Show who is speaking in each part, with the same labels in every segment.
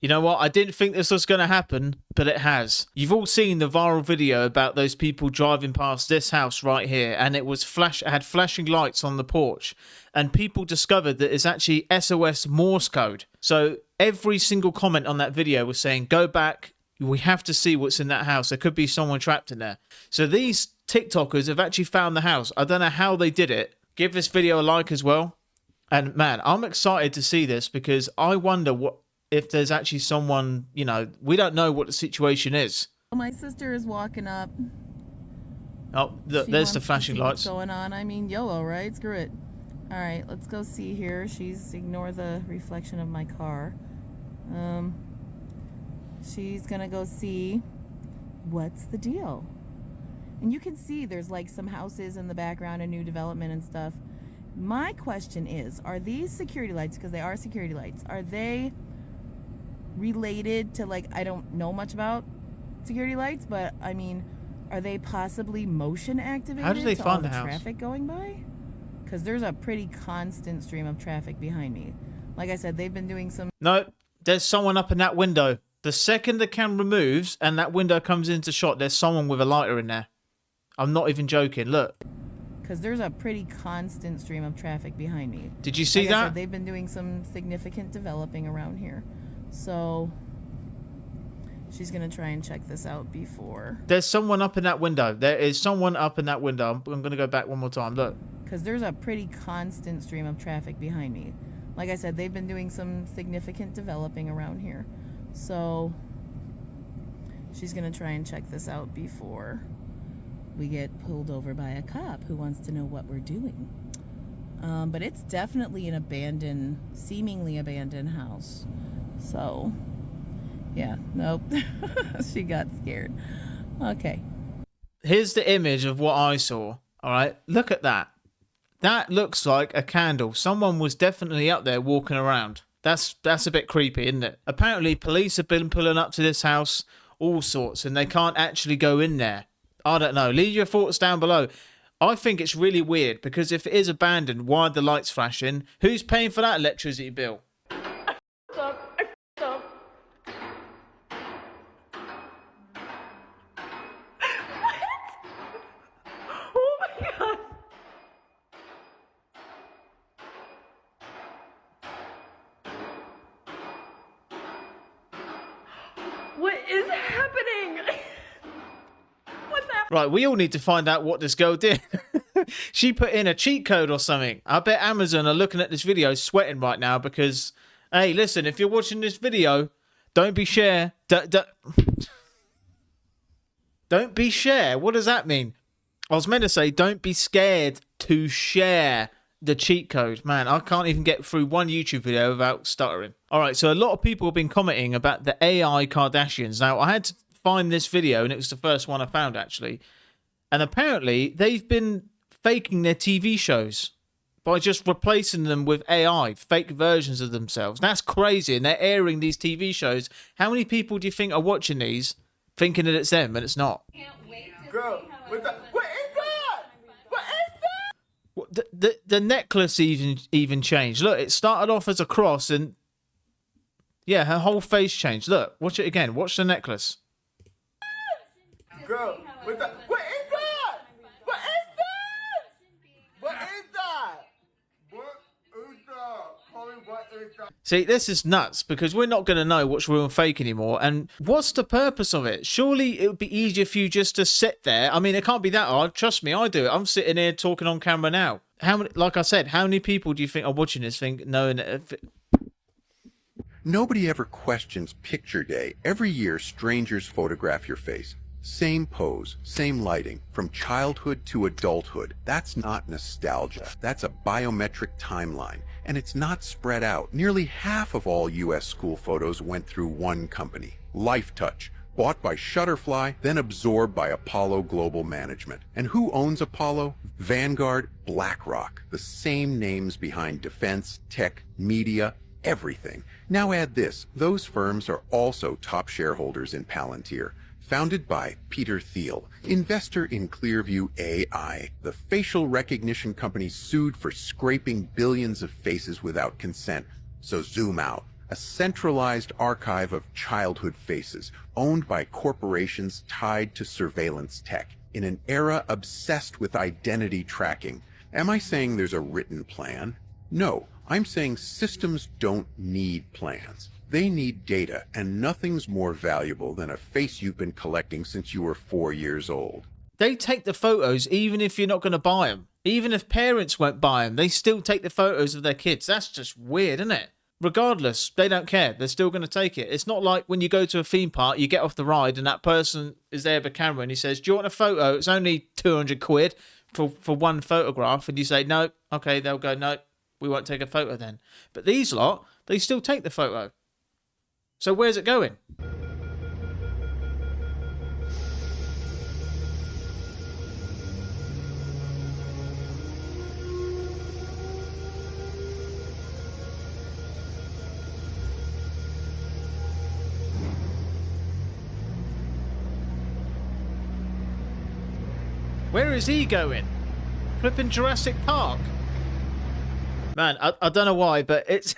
Speaker 1: You know what? I didn't think this was going to happen, but it has. You've all seen the viral video about those people driving past this house right here, and it had flashing lights on the porch, and people discovered that it's actually SOS Morse code. So every single comment on that video was saying, "Go back. We have to see what's in that house. There could be someone trapped in there." So these TikTokers have actually found the house. I don't know how they did it. Give this video a like as well. And man, I'm excited to see this because I wonder if there's actually someone, you know, we don't know what the situation is.
Speaker 2: My sister is walking up.
Speaker 1: Oh, look, there's the flashing lights.
Speaker 2: What's going on? I mean, YOLO, right? Screw it. All right, let's go see here. Ignore the reflection of my car. She's gonna go see what's the deal. And you can see there's like some houses in the background and new development and stuff. My question is, are these security lights, because they are security lights, are they related to, like, I don't know much about security lights, but I mean, are they possibly motion activated?
Speaker 1: How did they find the house?
Speaker 2: Traffic going by? Because there's a pretty constant stream of traffic behind me. Like I said, they've been doing some...
Speaker 1: No, there's someone up in that window. The second the camera moves and that window comes into shot, there's someone with a lighter in there. I'm not even joking. Look.
Speaker 2: Because there's a pretty constant stream of traffic behind me.
Speaker 1: Did you see
Speaker 2: like
Speaker 1: that?
Speaker 2: I said, they've been doing some significant developing around here. So she's going to try and check this out before.
Speaker 1: There's someone up in that window. There is someone up in that window. I'm going to go back one more time. Look.
Speaker 2: Because there's a pretty constant stream of traffic behind me. Like I said, they've been doing some significant developing around here. So she's going to try and check this out before we get pulled over by a cop who wants to know what we're doing. But it's definitely an seemingly abandoned house. So, yeah, nope. She got scared. Okay.
Speaker 1: Here's the image of what I saw. All right, look at that. That looks like a candle. Someone was definitely up there walking around. That's a bit creepy, isn't it? Apparently, police have been pulling up to this house, all sorts, and they can't actually go in there. I don't know. Leave your thoughts down below. I think it's really weird because if it is abandoned, why are the lights flashing? Who's paying for that electricity bill?
Speaker 3: What is happening? What's happening?
Speaker 1: Right, we all need to find out what this girl did. She put in a cheat code or something. I bet Amazon are looking at this video sweating right now because, hey, listen, if you're watching this video, don't be share. Don't be share. What does that mean? I was meant to say, don't be scared to share the cheat code. Man, I can't even get through one YouTube video without stuttering. All right, so a lot of people have been commenting about the AI Kardashians. Now, I had to find this video, and it was the first one I found, actually. And apparently, they've been faking their TV shows by just replacing them with AI, fake versions of themselves. That's crazy, and they're airing these TV shows. How many people do you think are watching these thinking that it's them, and it's not?
Speaker 4: Girl, what is that? What is that?
Speaker 1: The necklace even changed. Look, it started off as a cross, and yeah, her whole face changed. Look, watch it again. Watch the necklace.
Speaker 4: Girl, what is that? What is that? What is that? What is that? What is that? Chloe, what is that?
Speaker 1: See, this is nuts because we're not going to know what's real and fake anymore. And what's the purpose of it? Surely it would be easier for you just to sit there. I mean, it can't be that hard. Trust me, I do it. I'm sitting here talking on camera now. How many? Like I said, how many people do you think are watching this thing knowing that?
Speaker 5: Nobody ever questions picture day. Every year, strangers photograph your face. Same pose, same lighting, from childhood to adulthood. That's not nostalgia. That's a biometric timeline. And it's not spread out. Nearly half of all U.S. school photos went through one company, LifeTouch, bought by Shutterfly, then absorbed by Apollo Global Management. And who owns Apollo? Vanguard, BlackRock, the same names behind defense, tech, media, everything. Now add this, those firms are also top shareholders in Palantir. Founded by Peter Thiel, investor in Clearview AI, the facial recognition company sued for scraping billions of faces without consent. So zoom out. a centralized archive of childhood faces owned by corporations tied to surveillance tech in an era obsessed with identity tracking. Am I saying there's a written plan? No, I'm saying systems don't need plans. They need data, and nothing's more valuable than a face you've been collecting since you were 4 years old.
Speaker 1: They take the photos even if you're not going to buy them. Even if parents won't buy them, they still take the photos of their kids. That's just weird, isn't it? Regardless, they don't care. They're still going to take it. It's not like when you go to a theme park, you get off the ride and that person is there with a camera and he says, do you want a photo? It's only 200 quid for one photograph. And you say, no. Okay, they'll go, no, we won't take a photo then. But these lot, they still take the photo. So where's it going? Where is he going? Flipping Jurassic Park. Man, I don't know why, but it's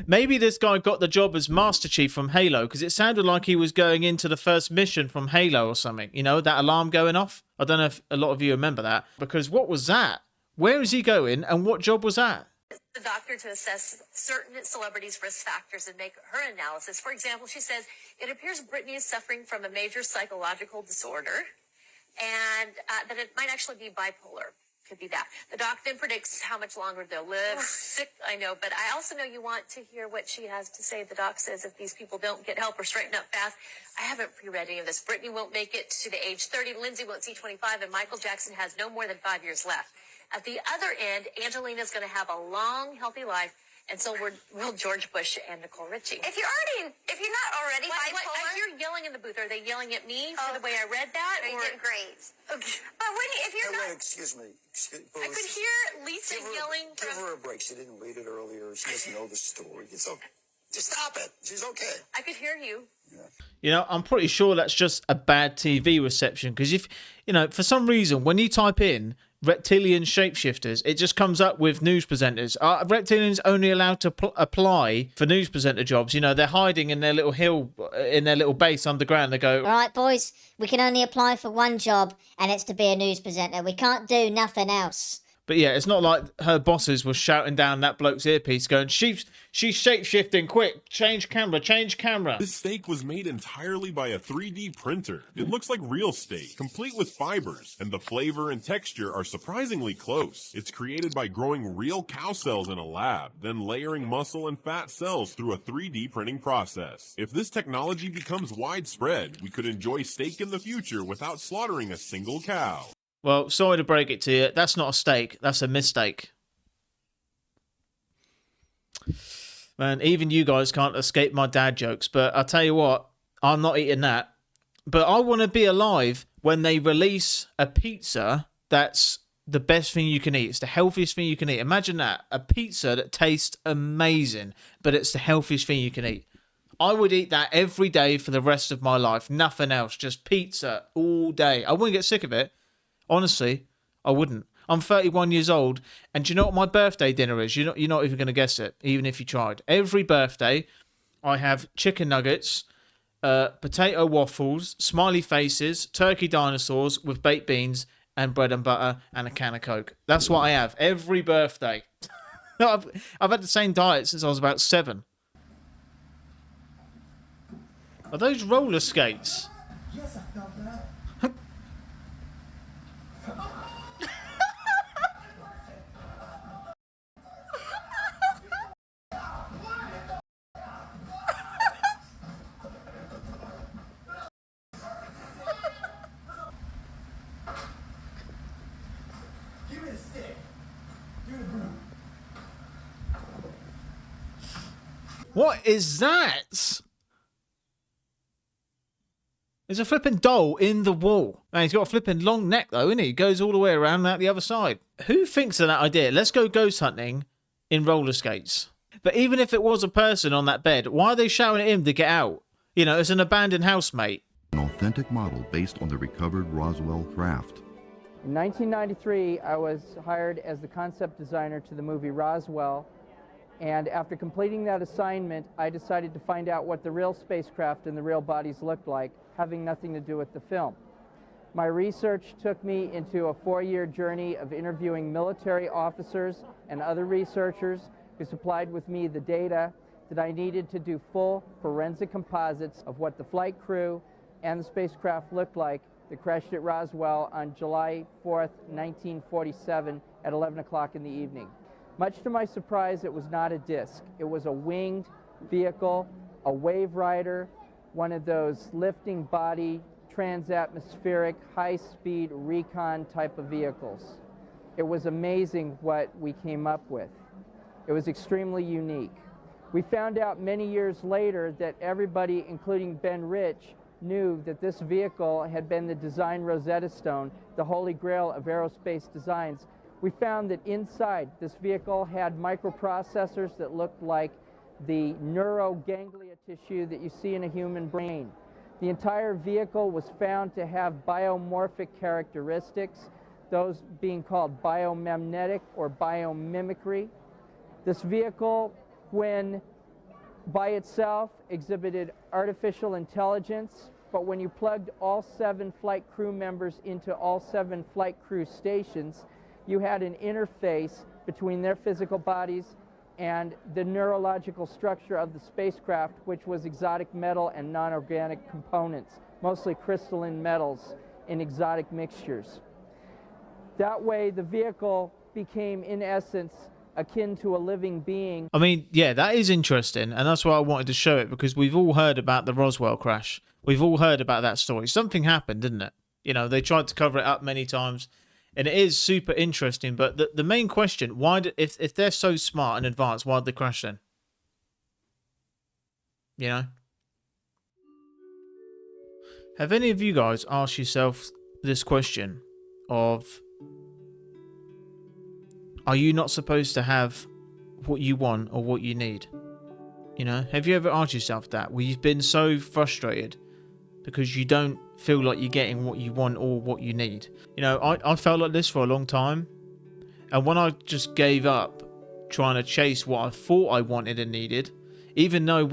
Speaker 1: maybe this guy got the job as Master Chief from Halo because it sounded like he was going into the first mission from Halo or something. You know, that alarm going off. I don't know if a lot of you remember that, because what was that? Where is he going and what job was that?
Speaker 6: The doctor to assess certain celebrities' risk factors and make her analysis. For example, she says, it appears Britney is suffering from a major psychological disorder and that it might actually be bipolar. Could be that. The doc then predicts how much longer they'll live. Sick, I know, but I also know you want to hear what she has to say. The doc says if these people don't get help or straighten up fast, I haven't pre-read any of this. Britney won't make it to the age 30, Lindsay won't see 25, and Michael Jackson has no more than 5 years left. At the other end, Angelina's going to have a long, healthy life, and so will George Bush and Nicole Richie.
Speaker 7: If you're not already bipolar,
Speaker 6: I hear yelling in the booth. Are they yelling at me for the way I read that?
Speaker 7: you did great.
Speaker 6: Okay.
Speaker 7: But if you're not,
Speaker 8: Excuse me.
Speaker 6: I could hear Lisa yelling
Speaker 8: Give
Speaker 6: from...
Speaker 8: her a break. She didn't read it earlier. She doesn't know the story. It's okay. Just stop it. She's okay.
Speaker 6: I could hear you.
Speaker 1: You know, I'm pretty sure that's just a bad TV reception because if, you know, for some reason, when you type in reptilian shapeshifters, it just comes up with news presenters. Are reptilians only allowed to apply for news presenter jobs? You know, they're hiding in their little hill, in their little base underground. They go,
Speaker 9: all right, boys, we can only apply for one job, and it's to be a news presenter. We can't do nothing else.
Speaker 1: but yeah, it's not like her bosses were shouting down that bloke's earpiece going, she's shape-shifting, quick, change camera, change camera.
Speaker 10: This steak was made entirely by a 3D printer. It looks like real steak, complete with fibers, and the flavor and texture are surprisingly close. It's created by growing real cow cells in a lab, then layering muscle and fat cells through a 3D printing process. If this technology becomes widespread, we could enjoy steak in the future without slaughtering a single cow.
Speaker 1: Well, sorry to break it to you, that's not a steak, that's a mistake. Man, even you guys can't escape my dad jokes, but I'll tell you what, I'm not eating that. But I want to be alive when they release a pizza that's the best thing you can eat. It's the healthiest thing you can eat. Imagine that, a pizza that tastes amazing, but it's the healthiest thing you can eat. I would eat that every day for the rest of my life, nothing else, just pizza all day. I wouldn't get sick of it. Honestly, I wouldn't. I'm 31 years old, and do you know what my birthday dinner is? You're not even going to guess it, even if you tried. Every birthday, I have chicken nuggets, potato waffles, smiley faces, turkey dinosaurs with baked beans, and bread and butter, and a can of Coke. That's what I have every birthday. I've had the same diet since I was about 7. Are those roller skates?
Speaker 4: Yes, I felt that. Give me the stick. Do the broom.
Speaker 1: What is that? There's a flipping doll in the wall. Man, he's got a flipping long neck though, isn't he? He goes all the way around and out the other side. Who thinks of that idea? Let's go ghost hunting in roller skates. But even if it was a person on that bed, why are they shouting at him to get out? You know, it's an abandoned housemate.
Speaker 11: An authentic model based on the recovered Roswell craft.
Speaker 12: In 1993, I was hired as the concept designer to the movie Roswell, And after completing that assignment, I decided to find out what the real spacecraft and the real bodies looked like, having nothing to do with the film. My research took me into a 4-year journey of interviewing military officers and other researchers who supplied with me the data that I needed to do full forensic composites of what the flight crew and the spacecraft looked like that crashed at Roswell on July 4th, 1947 at 11 o'clock in the evening. Much to my surprise, it was not a disc. It was a winged vehicle, a wave rider, one of those lifting body, transatmospheric, high-speed recon type of vehicles. It was amazing what we came up with. It was extremely unique. We found out many years later that everybody, including Ben Rich, knew that this vehicle had been the design Rosetta Stone, the holy grail of aerospace designs. We found that inside this vehicle had microprocessors that looked like the neuroganglia tissue that you see in a human brain. The entire vehicle was found to have biomorphic characteristics, those being called biomimetic or biomimicry. This vehicle, when by itself, exhibited artificial intelligence, but when you plugged all 7 flight crew members into all 7 flight crew stations, you had an interface between their physical bodies and the neurological structure of the spacecraft, which was exotic metal and non-organic components, mostly crystalline metals in exotic mixtures. That way, the vehicle became, in essence, akin to a living being.
Speaker 1: I mean, yeah, that is interesting, and that's why I wanted to show it, because we've all heard about the Roswell crash. We've all heard about that story. Something happened, didn't it? You know, they tried to cover it up many times, and it is super interesting. But the main question, why did, if they're so smart and advanced, why did they crash then? You know? Have any of you guys asked yourself this question of, are you not supposed to have what you want or what you need? You know, have you ever asked yourself that, where you've been so frustrated because you don't feel like you're getting what you want or what you need? You know, I felt like this for a long time, and when I just gave up trying to chase what I thought I wanted and needed, even though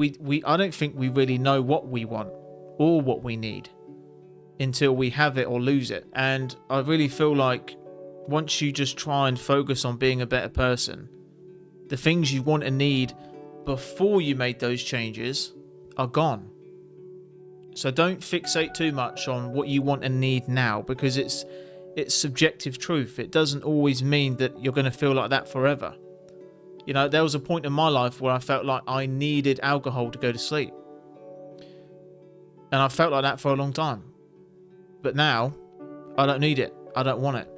Speaker 1: I don't think we really know what we want or what we need until we have it or lose it. And I really feel like once you just try and focus on being a better person, the things you want and need before you made those changes are gone. So don't fixate too much on what you want and need now, because it's subjective truth. It doesn't always mean that you're going to feel like that forever. You know, there was a point in my life where I felt like I needed alcohol to go to sleep. And I felt like that for a long time. But now, I don't need it. I don't want it.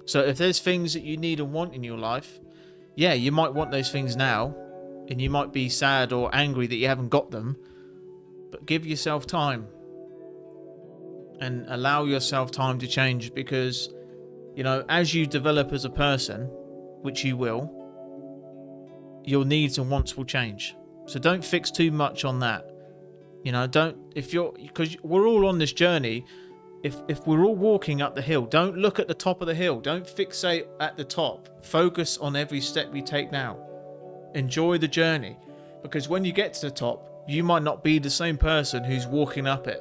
Speaker 1: So if there's things that you need and want in your life, yeah, you might want those things now, and you might be sad or angry that you haven't got them, but give yourself time and allow yourself time to change, because, you know, as you develop as a person, which you will, your needs and wants will change. So don't fix too much on that. You know, because we're all on this journey. If we're all walking up the hill, don't look at the top of the hill. Don't fixate at the top. Focus on every step you take now. Enjoy the journey, because when you get to the top, you might not be the same person who's walking up it.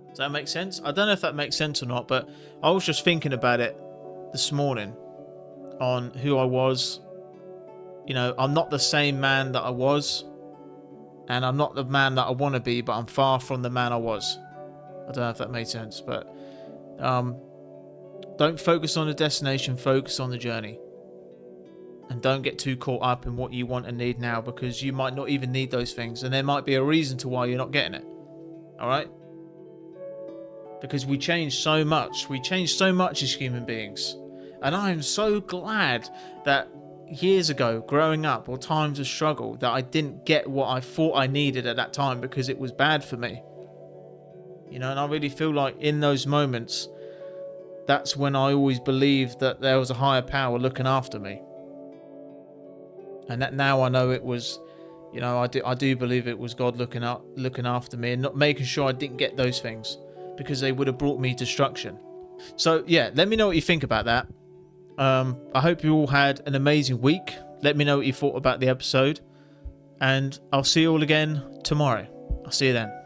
Speaker 1: Does that make sense? I don't know if that makes sense or not, but I was just thinking about it this morning on who I was. You know, I'm not the same man that I was, and I'm not the man that I want to be, but I'm far from the man I was. I don't know if that made sense, but don't focus on the destination, focus on the journey. And don't get too caught up in what you want and need now, because you might not even need those things, and there might be a reason to why you're not getting it. Alright? Because we change so much. We change so much as human beings. And I am so glad that years ago, growing up, or times of struggle, that I didn't get what I thought I needed at that time, because it was bad for me. You know, and I really feel like in those moments, that's when I always believed that there was a higher power looking after me. And that now I know it was, you know, I do believe it was God looking after me and not making sure I didn't get those things, because they would have brought me destruction. So yeah, let me know what you think about that. I hope you all had an amazing week. Let me know what you thought about the episode. And I'll see you all again tomorrow. I'll see you then.